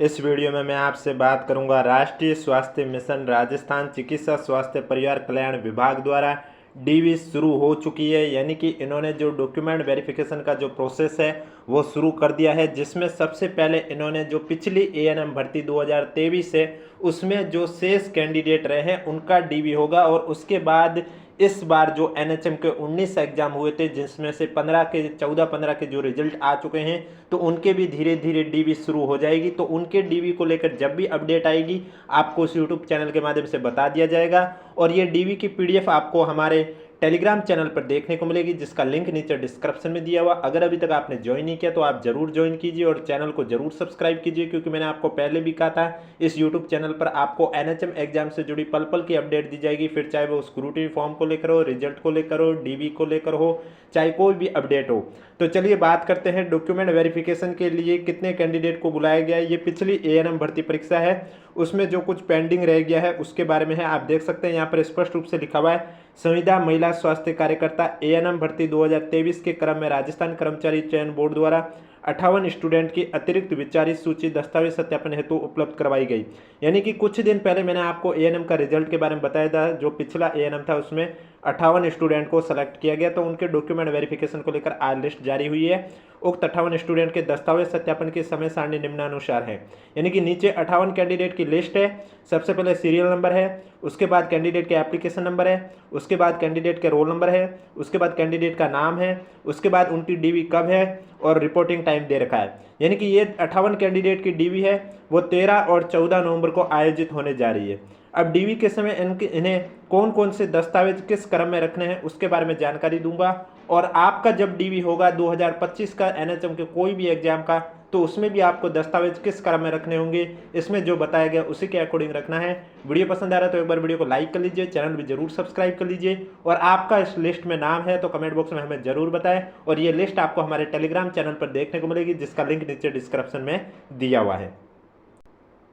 इस वीडियो में मैं आपसे बात करूंगा राष्ट्रीय स्वास्थ्य मिशन राजस्थान चिकित्सा स्वास्थ्य परिवार कल्याण विभाग द्वारा डीवी शुरू हो चुकी है। यानी कि इन्होंने जो डॉक्यूमेंट वेरिफिकेशन का जो प्रोसेस है वो शुरू कर दिया है, जिसमें सबसे पहले इन्होंने जो पिछली एएनएम भर्ती 2023 है उसमें जो शेष कैंडिडेट रहे हैं उनका डीवी होगा। और उसके बाद इस बार जो एनएचएम के 19 एग्जाम हुए थे, जिसमें से 14-15 के जो रिजल्ट आ चुके हैं, तो उनके भी धीरे धीरे डीवी शुरू हो जाएगी। तो उनके डीवी को लेकर जब भी अपडेट आएगी आपको उस यूट्यूब चैनल के माध्यम से बता दिया जाएगा। और ये डीवी की पीडीएफ आपको हमारे टेलीग्राम चैनल पर देखने को मिलेगी, जिसका लिंक नीचे डिस्क्रिप्शन में दिया हुआ। अगर अभी तक आपने ज्वाइन नहीं किया तो आप जरूर ज्वाइन कीजिए और चैनल को जरूर सब्सक्राइब कीजिए, क्योंकि मैंने आपको पहले भी कहा था इस यूट्यूब चैनल पर आपको एनएचएम एग्जाम से जुड़ी पल पल की अपडेट दी जाएगी। फिर चाहे वो स्क्रूटनी फॉर्म को लेकर हो, रिजल्ट को लेकर हो, डीवी को लेकर हो, चाहे कोई भी अपडेट हो। तो चलिए बात करते हैं डॉक्यूमेंट वेरिफिकेशन के लिए कितने कैंडिडेट को बुलाया गया है। ये पिछली एएनएम भर्ती परीक्षा है, उसमें जो कुछ पेंडिंग रह गया है उसके बारे में है। आप देख सकते हैं यहाँ पर स्पष्ट रूप से लिखा हुआ है, संविदा महिला स्वास्थ्य कार्यकर्ता एएनएम भर्ती 2023 के क्रम में राजस्थान कर्मचारी चयन बोर्ड द्वारा 58 स्टूडेंट की अतिरिक्त विचारित सूची दस्तावेज सत्यापन हेतु उपलब्ध करवाई गई। यानी कि कुछ दिन पहले मैंने आपको एएनएम का रिजल्ट के बारे में बताया था। जो पिछला एएनएम था उसमें 58 स्टूडेंट को सेलेक्ट किया गया, तो उनके डॉक्यूमेंट वेरिफिकेशन को लेकर आज लिस्ट जारी हुई है। उक्त 58 स्टूडेंट के दस्तावेज सत्यापन की समय सारणी निम्नानुसार है। यानी कि नीचे 58 कैंडिडेट की लिस्ट है। सबसे पहले सीरियल नंबर है, उसके बाद कैंडिडेट के एप्लीकेशन नंबर है, उसके बाद कैंडिडेट के रोल नंबर है, उसके बाद कैंडिडेट का नाम है, उसके बाद उनकी डीवी कब है और रिपोर्टिंग टाइम दे रखा है। यानी कि ये 58 कैंडिडेट की डीवी है वो 13 और 14 नवंबर को आयोजित होने जा रही है। अब डीवी के समय इन्हें कौन कौन से दस्तावेज किस क्रम में रखने हैं उसके बारे में जानकारी दूंगा। और आपका जब डीवी होगा 2025 का एनएचएम के कोई भी एग्जाम का, तो उसमें भी आपको दस्तावेज किस क्रम में रखने होंगे, इसमें जो बताया गया उसी के अकॉर्डिंग रखना है। वीडियो पसंद आ रहा है तो एक बार वीडियो को लाइक कर लीजिए, चैनल भी जरूर सब्सक्राइब कर लीजिए। और आपका इस लिस्ट में नाम है तो कमेंट बॉक्स में हमें जरूर बताएं। और ये लिस्ट आपको हमारे टेलीग्राम चैनल पर देखने को मिलेगी, जिसका लिंक नीचे डिस्क्रिप्शन में दिया हुआ है।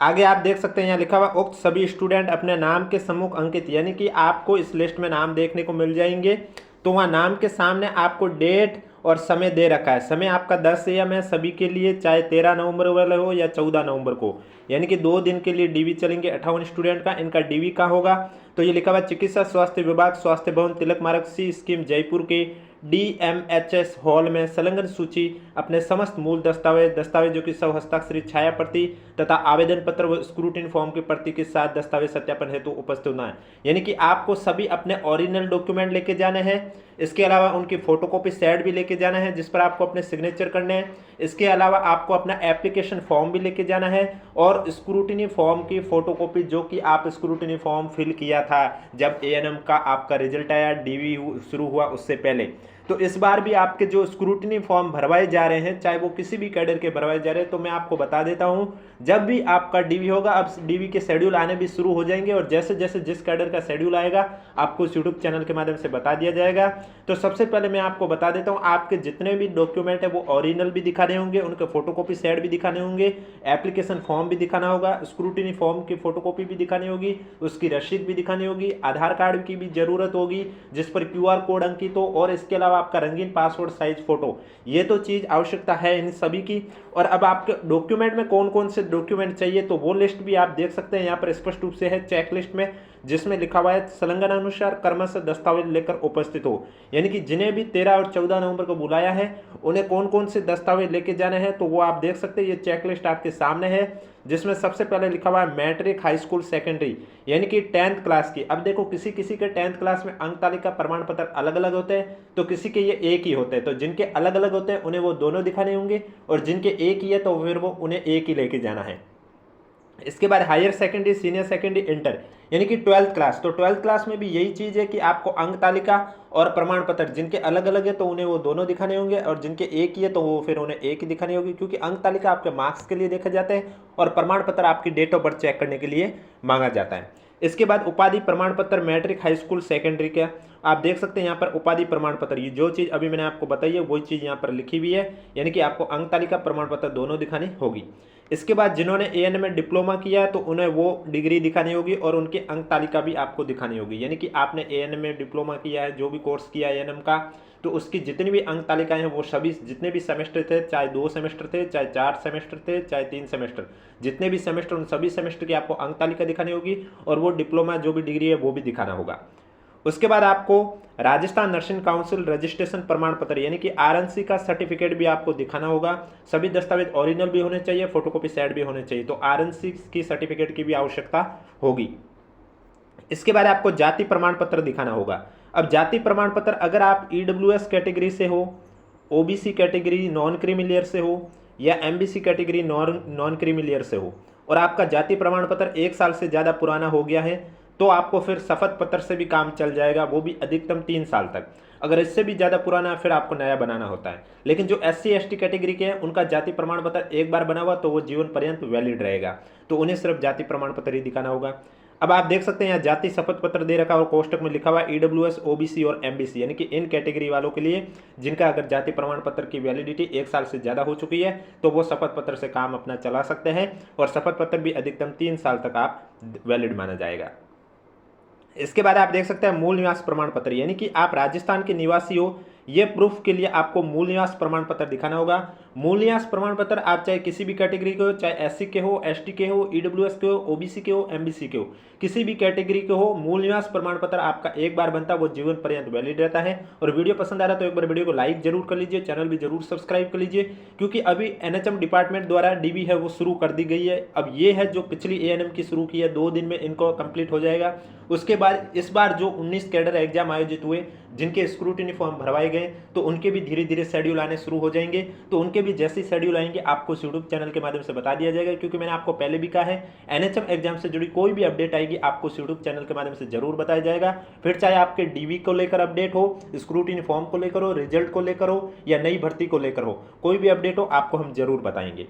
आगे आप देख सकते हैं यहाँ लिखा हुआ, उक्त सभी स्टूडेंट अपने नाम के सम्मुख अंकित, यानी कि आपको इस लिस्ट में नाम देखने को मिल जाएंगे। तो वहाँ नाम के सामने आपको डेट और समय दे रखा है। समय आपका 10 AM है सभी के लिए, चाहे 13 नवंबर वाले हो या 14 नवंबर को। यानी कि 2 दिन के लिए डीवी चलेंगे 58 स्टूडेंट का। इनका डीवी का होगा तो ये लिखा हुआ, चिकित्सा स्वास्थ्य विभाग, स्वास्थ्य भवन, तिलक मार्ग, सी स्कीम, जयपुर के DMHS हॉल में संलग्न सूची अपने समस्त मूल दस्तावेजों की सब हस्ताक्षरित छाया प्रति तथा आवेदन पत्र व स्क्रूटिन फॉर्म की प्रति के साथ दस्तावेज सत्यापन हेतु उपस्थित होना है। यानी कि आपको सभी अपने ओरिजिनल डॉक्यूमेंट लेके जाने हैं। इसके अलावा उनकी फोटोकॉपी सेट भी लेके जाना है, जिस पर आपको अपने सिग्नेचर करने हैं। इसके अलावा आपको अपना एप्लीकेशन फॉर्म भी लेके जाना है और स्क्रूटिनी फॉर्म की फोटोकॉपी, जो कि आप स्क्रूटिनी फॉर्म फिल किया था जब एएनएम का आपका रिजल्ट आया, डीवी शुरू हुआ उससे पहले। तो इस बार भी आपके जो स्क्रूटिनी फॉर्म भरवाए जा रहे हैं, चाहे वो किसी भी कैडर के भरवाए जा रहे हैं, तो मैं आपको बता देता हूं, जब भी आपका डीवी होगा अब डीवी के शेड्यूल आने भी शुरू हो जाएंगे। और जैसे जैसे जिस कैडर का शेड्यूल आएगा आपको इस यूट्यूब चैनल के माध्यम से बता दिया जाएगा। तो सबसे पहले मैं आपको बता देता हूं, आपके जितने भी डॉक्यूमेंट है वो ओरिजिनल भी दिखाने होंगे, उनके फोटोकॉपी सेट भी दिखाने होंगे, एप्लीकेशन फॉर्म भी दिखाना होगा, स्क्रूटिनी फॉर्म की फोटोकॉपी भी दिखानी होगी, उसकी रसीद भी दिखानी होगी, आधार कार्ड की भी जरूरत होगी जिस पर QR कोड अंकित हो, और इसके अलावा आपका रंगीन पासपोर्ट साइज फोटो। ये तो चीज आवश्यकता है इन सभी की। और अब आपके डॉक्यूमेंट में कौन कौन से डॉक्यूमेंट चाहिए तो वो लिस्ट भी आप देख सकते हैं यहाँ पर स्पष्ट रूप से है चेक लिस्ट में, जिसमें लिखा हुआ है संलग्न अनुसार क्रमशः दस्तावेज लेकर उपस्थित हो। यानी कि जिन्हें भी 13 और 14 नवंबर को बुलाया है उन्हें कौन कौन से दस्तावेज लेके जाने हैं तो वो आप देख सकते हैं। ये चेक लिस्ट आपके सामने है, जिसमें सबसे पहले लिखा हुआ है मैट्रिक, हाई स्कूल, सेकेंडरी, यानी कि 10th क्लास की। अब देखो किसी किसी के 10th क्लास में अंक तालिका प्रमाण पत्र अलग अलग होते हैं, तो किसी के ये एक ही होते हैं। तो जिनके अलग अलग होते हैं उन्हें वो दोनों दिखाने होंगे, और जिनके एक ही है तो फिर वो उन्हें एक ही लेके जाना है। इसके बाद higher secondary, senior secondary, inter, यानी कि 12th क्लास। तो 12th क्लास में भी यही चीज है कि आपको अंक तालिका और प्रमाण पत्र जिनके अलग अलग है तो उन्हें वो दोनों दिखाने होंगे, और जिनके एक ही है तो वो फिर उन्हें एक ही दिखानी होगी, क्योंकि अंक तालिका आपके मार्क्स के लिए देखा जाते हैं और प्रमाण पत्र आपकी डेट ऑफ बर्थ चेक करने के लिए मांगा जाता है। इसके बाद उपाधि प्रमाण पत्र, मैट्रिक, हाई स्कूल, सेकेंडरी का आप देख सकते हैं यहाँ पर उपाधि प्रमाण पत्र। ये जो चीज़ अभी मैंने आपको बताई है वही चीज़ यहाँ पर लिखी हुई है, यानी कि आपको अंक तालिका प्रमाण पत्र दोनों दिखानी होगी। इसके बाद जिन्होंने एएनएम में डिप्लोमा किया है तो उन्हें वो डिग्री दिखानी होगी और उनकी अंक तालिका भी आपको दिखानी होगी। यानी कि आपने एएनएम में डिप्लोमा किया है, जो भी कोर्स किया है एएनएम का, तो उसकी जितनी भी अंक तालिकाएं हैं वो सभी जितने भी सेमेस्टर थे, चाहे 2 सेमेस्टर थे, चाहे 4 सेमेस्टर थे, चाहे 3 सेमेस्टर, जितने भी सेमेस्टर उन सभी सेमेस्टर की आपको अंक तालिका दिखानी होगी और वो डिप्लोमा जो भी डिग्री है वो भी दिखाना होगा। उसके बाद आपको राजस्थान नर्सिंग काउंसिल रजिस्ट्रेशन प्रमाण पत्र यानी कि आरएनसी का सर्टिफिकेट भी आपको दिखाना होगा। सभी दस्तावेज ओरिजिनल भी होने चाहिए, फोटोकॉपी सेट भी होने चाहिए, तो आरएनसी की सर्टिफिकेट की भी आवश्यकता होगी। इसके बाद आपको जाति प्रमाण पत्र दिखाना होगा। अब जाति प्रमाण पत्र अगर आप ईडब्ल्यूएस कैटेगरी से हो, OBC category non creamy layer से हो या MBC category non creamy layer से हो और आपका जाति प्रमाण पत्र 1 साल से ज़्यादा पुराना हो गया है तो आपको फिर शपथ पत्र से भी काम चल जाएगा, वो भी अधिकतम 3 साल तक। अगर इससे भी ज़्यादा पुराना है फिर आपको नया बनाना होता है। लेकिन जो SC ST कैटेगरी के हैं उनका जाति प्रमाण पत्र एक बार बना हुआ तो वो जीवन पर्यंत वैलिड रहेगा, तो उन्हें सिर्फ जाति प्रमाण पत्र ही दिखाना होगा। अब आप देख सकते हैं यहाँ जाति शपथ पत्र दे रखा है और कोष्टक में लिखा हुआ ईडब्ल्यूएस, ओबीसी और एमबीसी यानी कि इन कैटेगरी वालों के लिए जिनका अगर जाति प्रमाण पत्र की वैलिडिटी 1 साल से ज़्यादा हो चुकी है तो वो शपथ पत्र से काम अपना चला सकते हैं और शपथ पत्र भी अधिकतम 3 साल तक आप वैलिड माना जाएगा। इसके बाद आप देख सकते हैं मूल निवास प्रमाण पत्र यानी कि आप राजस्थान के निवासी हो, ये प्रूफ के लिए आपको मूल निवास प्रमाण पत्र दिखाना होगा। मूल निवास प्रमाण पत्र आप चाहे किसी भी कैटेगरी के हो, चाहे SC के हो, ST के हो, ईडब्ल्यूएस के हो, ओबीसी के हो, एमबीसी के हो, किसी भी कैटेगरी के हो, मूल निवास प्रमाण पत्र आपका एक बार बनता है, वो जीवन पर्यंत वैलिड रहता है। और वीडियो पसंद आ रहा है तो एक बार वीडियो को लाइक जरूर कर लीजिए, चैनल भी जरूर सब्सक्राइब कर लीजिए, क्योंकि अभी NHM डिपार्टमेंट द्वारा DB है वो शुरू कर दी गई है। अब ये है जो पिछली ANM की शुरू की है, 2 दिन में इनको कंप्लीट हो जाएगा। उसके बाद इस बार जो 19 कैडर एग्जाम आयोजित हुए जिनके स्क्रूटिनी फॉर्म भरवाए गए तो उनके भी धीरे धीरे शेड्यूल आने शुरू हो जाएंगे। तो उनके भी जैसे शेड्यूल आएंगे आपको यूट्यूब चैनल के माध्यम से बता दिया जाएगा, क्योंकि मैंने आपको पहले भी कहा है NHM एग्जाम से जुड़ी कोई भी अपडेट आएगी आपको यूट्यूब चैनल के माध्यम से जरूर बताया जाएगा। फिर चाहे आपके DB को लेकर अपडेट हो, स्क्रूटिनी फॉर्म को लेकर हो, रिजल्ट को लेकर हो या नई भर्ती को लेकर हो, कोई भी अपडेट हो आपको हम जरूर बताएंगे।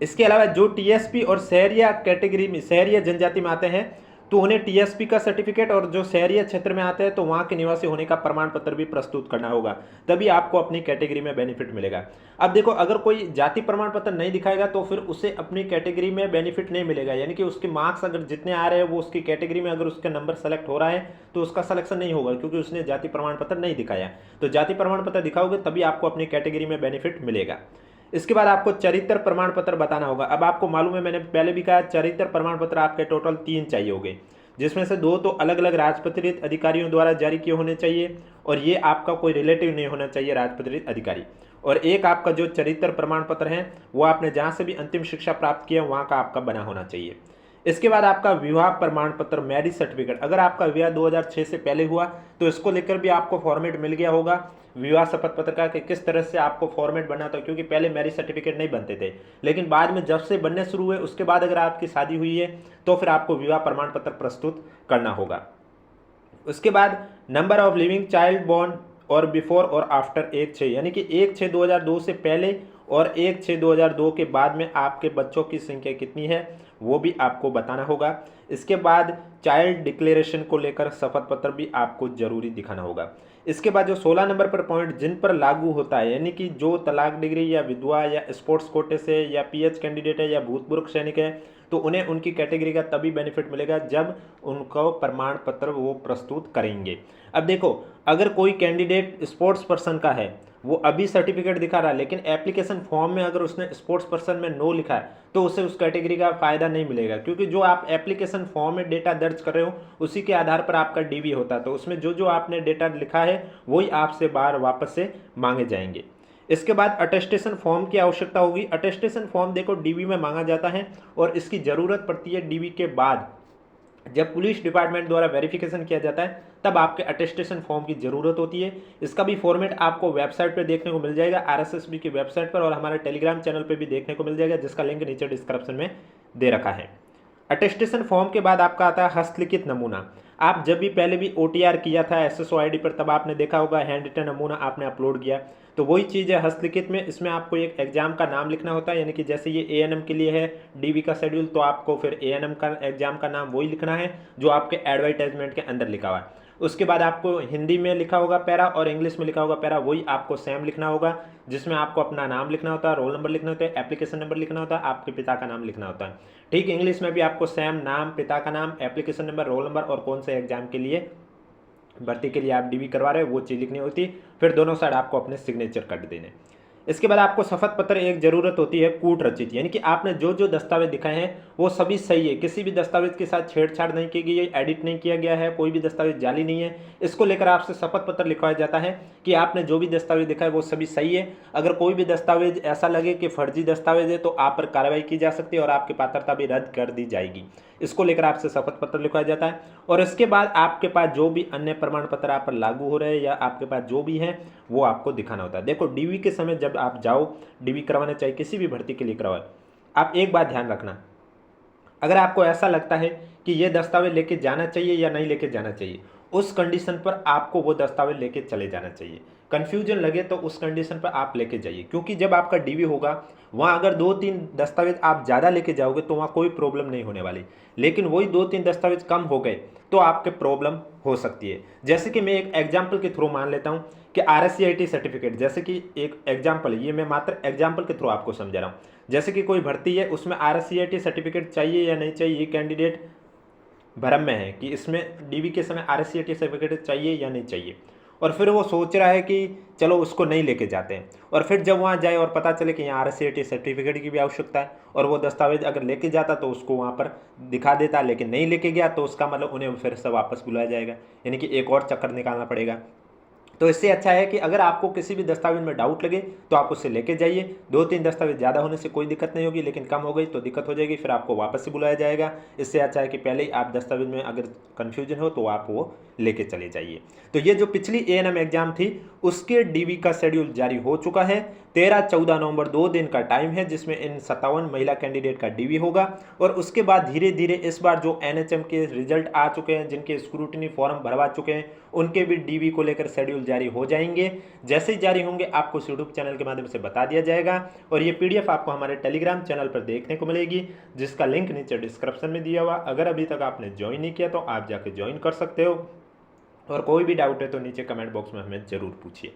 इसके अलावा जो TSP और शहरिया कैटेगरी में शहरिया जनजाति में आते हैं तो उन्हें TSP का सर्टिफिकेट और जो शहरी क्षेत्र में आते हैं तो वहाँ के निवासी होने का प्रमाण पत्र भी प्रस्तुत करना होगा, तभी आपको अपनी कैटेगरी में बेनिफिट मिलेगा। अब देखो अगर कोई जाति प्रमाण पत्र नहीं दिखाएगा तो फिर उसे अपनी कैटेगरी में बेनिफिट नहीं मिलेगा, यानी कि उसके मार्क्स अगर जितने आ रहे हैं वो उसकी कैटेगरी में अगर उसका नंबर सेलेक्ट हो रहा है तो उसका सिलेक्शन नहीं होगा, क्योंकि उसने जाति प्रमाण पत्र नहीं दिखाया। तो जाति प्रमाण पत्र दिखाओगे तभी आपको अपनी कैटेगरी में बेनिफिट मिलेगा। इसके बाद आपको चरित्र प्रमाण पत्र बताना होगा। अब आपको मालूम है मैंने पहले भी कहा चरित्र प्रमाण पत्र आपके टोटल 3 चाहिए होंगे, जिसमें से 2 तो अलग अलग राजपत्रित अधिकारियों द्वारा जारी किए होने चाहिए और ये आपका कोई रिलेटिव नहीं होना चाहिए राजपत्रित अधिकारी, और एक आपका जो चरित्र प्रमाण पत्र है वो आपने जहाँ से भी अंतिम शिक्षा प्राप्त किया वहाँ का आपका बना होना चाहिए। इसके बाद आपका विवाह प्रमाण पत्र मैरिज सर्टिफिकेट, अगर आपका विवाह 2006 से पहले हुआ तो इसको लेकर भी आपको फॉर्मेट मिल गया होगा विवाह शपथ पत्र का कि किस तरह से आपको फॉर्मेट बनना था, क्योंकि पहले मैरिज सर्टिफिकेट नहीं बनते थे, लेकिन बाद में जब से बनने शुरू हुए उसके बाद अगर आपकी शादी हुई है तो फिर आपको विवाह प्रमाण पत्र प्रस्तुत करना होगा। उसके बाद number of living child born और बिफोर और आफ्टर 1/6 यानी कि 1/6/2002 से पहले और 1/6/2002 के बाद में आपके बच्चों की संख्या कितनी है वो भी आपको बताना होगा। इसके बाद चाइल्ड डिक्लेरेशन को लेकर शपथ पत्र भी आपको जरूरी दिखाना होगा। इसके बाद जो 16 नंबर पर पॉइंट जिन पर लागू होता है, यानी कि जो तलाक डिग्री या विधवा या स्पोर्ट्स कोटे से या PH कैंडिडेट है या भूतपूर्व सैनिक है तो उन्हें उनकी कैटेगरी का तभी बेनिफिट मिलेगा जब उनको प्रमाण पत्र वो प्रस्तुत करेंगे। अब देखो अगर कोई कैंडिडेट स्पोर्ट्स पर्सन का है वो अभी सर्टिफिकेट दिखा रहा है, लेकिन एप्लीकेशन फॉर्म में अगर उसने स्पोर्ट्स पर्सन में नो लिखा है तो उसे उस कैटेगरी का फायदा नहीं मिलेगा, क्योंकि जो आप एप्लीकेशन फॉर्म में डेटा दर्ज कर रहे हो उसी के आधार पर आपका DB होता है, तो उसमें जो जो आपने डेटा लिखा है वही आपसे बार वापस से मांगे जाएंगे। इसके बाद अटेस्टेशन फॉर्म की आवश्यकता होगी। अटेस्टेशन फॉर्म देखो DB में मांगा जाता है और इसकी ज़रूरत पड़ती है DB के बाद जब पुलिस डिपार्टमेंट द्वारा वेरिफिकेशन किया जाता है तब आपके अटेस्टेशन फॉर्म की ज़रूरत होती है। इसका भी फॉर्मेट आपको वेबसाइट पर देखने को मिल जाएगा, RSSB की वेबसाइट पर, और हमारे टेलीग्राम चैनल पर भी देखने को मिल जाएगा, जिसका लिंक नीचे डिस्क्रिप्शन में दे रखा है। अटेस्टेशन फॉर्म के बाद आपका आता है हस्तलिखित नमूना। आप जब भी पहले भी OTR किया था SSO ID पर तब आपने देखा होगा हैंड रिटन नमूना आपने अपलोड किया, तो वही चीज़ है हस्तलिखित में। इसमें आपको एक एग्जाम का नाम लिखना होता है, यानी कि जैसे ये ANM के लिए है DB का शेड्यूल तो आपको फिर ANM का एग्जाम का नाम वही लिखना है जो आपके एडवर्टाइजमेंट के अंदर लिखा हुआ है। उसके बाद आपको हिंदी में लिखा होगा पैरा और इंग्लिश में लिखा होगा पैरा, वही आपको सेम लिखना होगा, जिसमें आपको अपना नाम लिखना होता है, रोल नंबर लिखना होता है, एप्लीकेशन नंबर लिखना होता है, आपके पिता का नाम लिखना होता है। ठीक इंग्लिश में भी आपको सेम नाम, पिता का नाम, एप्लीकेशन नंबर, रोल नंबर और कौन से एग्जाम के लिए भर्ती के लिए आप डीवी करवा रहे हो वो चीज़ लिखनी होती, फिर दोनों साइड आपको अपने सिग्नेचर कर देने। इसके बाद आपको शपथ पत्र एक ज़रूरत होती है कूट रचित, यानी कि आपने जो जो दस्तावेज दिखाए हैं वो सभी सही है, किसी भी दस्तावेज के साथ छेड़छाड़ नहीं की गई है, एडिट नहीं किया गया है, कोई भी दस्तावेज जाली नहीं है। इसको लेकर आपसे शपथ पत्र लिखवाया जाता है कि आपने जो भी दस्तावेज दिखाए वो सभी सही है। अगर कोई भी दस्तावेज ऐसा लगे कि फर्जी दस्तावेज है तो आप पर कार्रवाई की जा सकती है और आपकी पात्रता भी रद्द कर दी जाएगी। इसको लेकर आपसे शपथ पत्र लिखवाया जाता है और इसके बाद आपके पास जो भी अन्य प्रमाण पत्र आप पर लागू हो रहे हैं या आपके पास जो भी है वो आपको दिखाना होता है। देखो डीवी के समय जब आप जाओ डीवी करवाना, चाहे किसी भी भर्ती के लिए करवाए, आप एक बात ध्यान रखना, अगर आपको ऐसा लगता है कि ये दस्तावेज लेके जाना चाहिए या नहीं लेके जाना चाहिए, उस कंडीशन पर आपको वो दस्तावेज लेके चले जाना चाहिए। कन्फ्यूजन लगे तो उस कंडीशन पर आप लेके जाइए, क्योंकि जब आपका डीवी होगा वहाँ अगर 2-3 दस्तावेज आप ज़्यादा लेके जाओगे तो वहाँ कोई प्रॉब्लम नहीं होने वाली, लेकिन वही 2-3 दस्तावेज कम हो गए तो आपके प्रॉब्लम हो सकती है। जैसे कि मैं एक एग्जाम्पल के थ्रू मान लेता हूँ कि RSCIT सर्टिफिकेट, जैसे कि एक एग्जाम्पल, ये मैं मात्र एग्जाम्पल के थ्रू आपको समझा रहा हूँ। जैसे कि कोई भर्ती है उसमें RSCIT सर्टिफिकेट चाहिए या नहीं चाहिए, ये कैंडिडेट भ्रम में है कि इसमें डीवी के समय RSCIT सर्टिफिकेट चाहिए या नहीं चाहिए, और फिर वो सोच रहा है कि चलो उसको नहीं लेके जाते हैं, और फिर जब वहाँ जाए और पता चले कि यहाँ RSCIT सर्टिफिकेट की भी आवश्यकता है और वो दस्तावेज अगर लेके जाता तो उसको वहाँ पर दिखा देता, लेकिन नहीं लेके गया तो उसका मतलब उन्हें फिर से वापस बुलाया जाएगा, यानी कि एक और चक्कर निकालना पड़ेगा। तो इससे अच्छा है कि अगर आपको किसी भी दस्तावेज में डाउट लगे तो आप उससे लेके जाइए। 2-3 दस्तावेज ज़्यादा होने से कोई दिक्कत नहीं होगी, लेकिन कम हो गई तो दिक्कत हो जाएगी, फिर आपको वापस से बुलाया जाएगा। इससे अच्छा है कि पहले ही आप दस्तावेज में अगर कन्फ्यूजन हो तो आप वो लेके चले जाइए। तो ये जो पिछली ANM एग्जाम थी उसके डीवी का शेड्यूल जारी हो चुका है। 13-14 नवंबर 2 दिन का टाइम है जिसमें इन 57 महिला कैंडिडेट का डीवी होगा, और उसके बाद धीरे धीरे इस बार जो NHM के रिजल्ट आ चुके हैं, जिनके स्क्रूटनी फॉर्म भरवा चुके हैं, उनके भी डीवी को लेकर शेड्यूल जारी हो जाएंगे। जैसे ही जारी होंगे आपको यूट्यूब चैनल के माध्यम से बता दिया जाएगा, और ये PDF आपको हमारे टेलीग्राम चैनल पर देखने को मिलेगी, जिसका लिंक नीचे डिस्क्रिप्शन में दिया हुआ। अगर अभी तक आपने ज्वाइन नहीं किया तो आप जाके ज्वाइन कर सकते हो, और कोई भी डाउट है तो नीचे कमेंट बॉक्स में हमें ज़रूर पूछिए।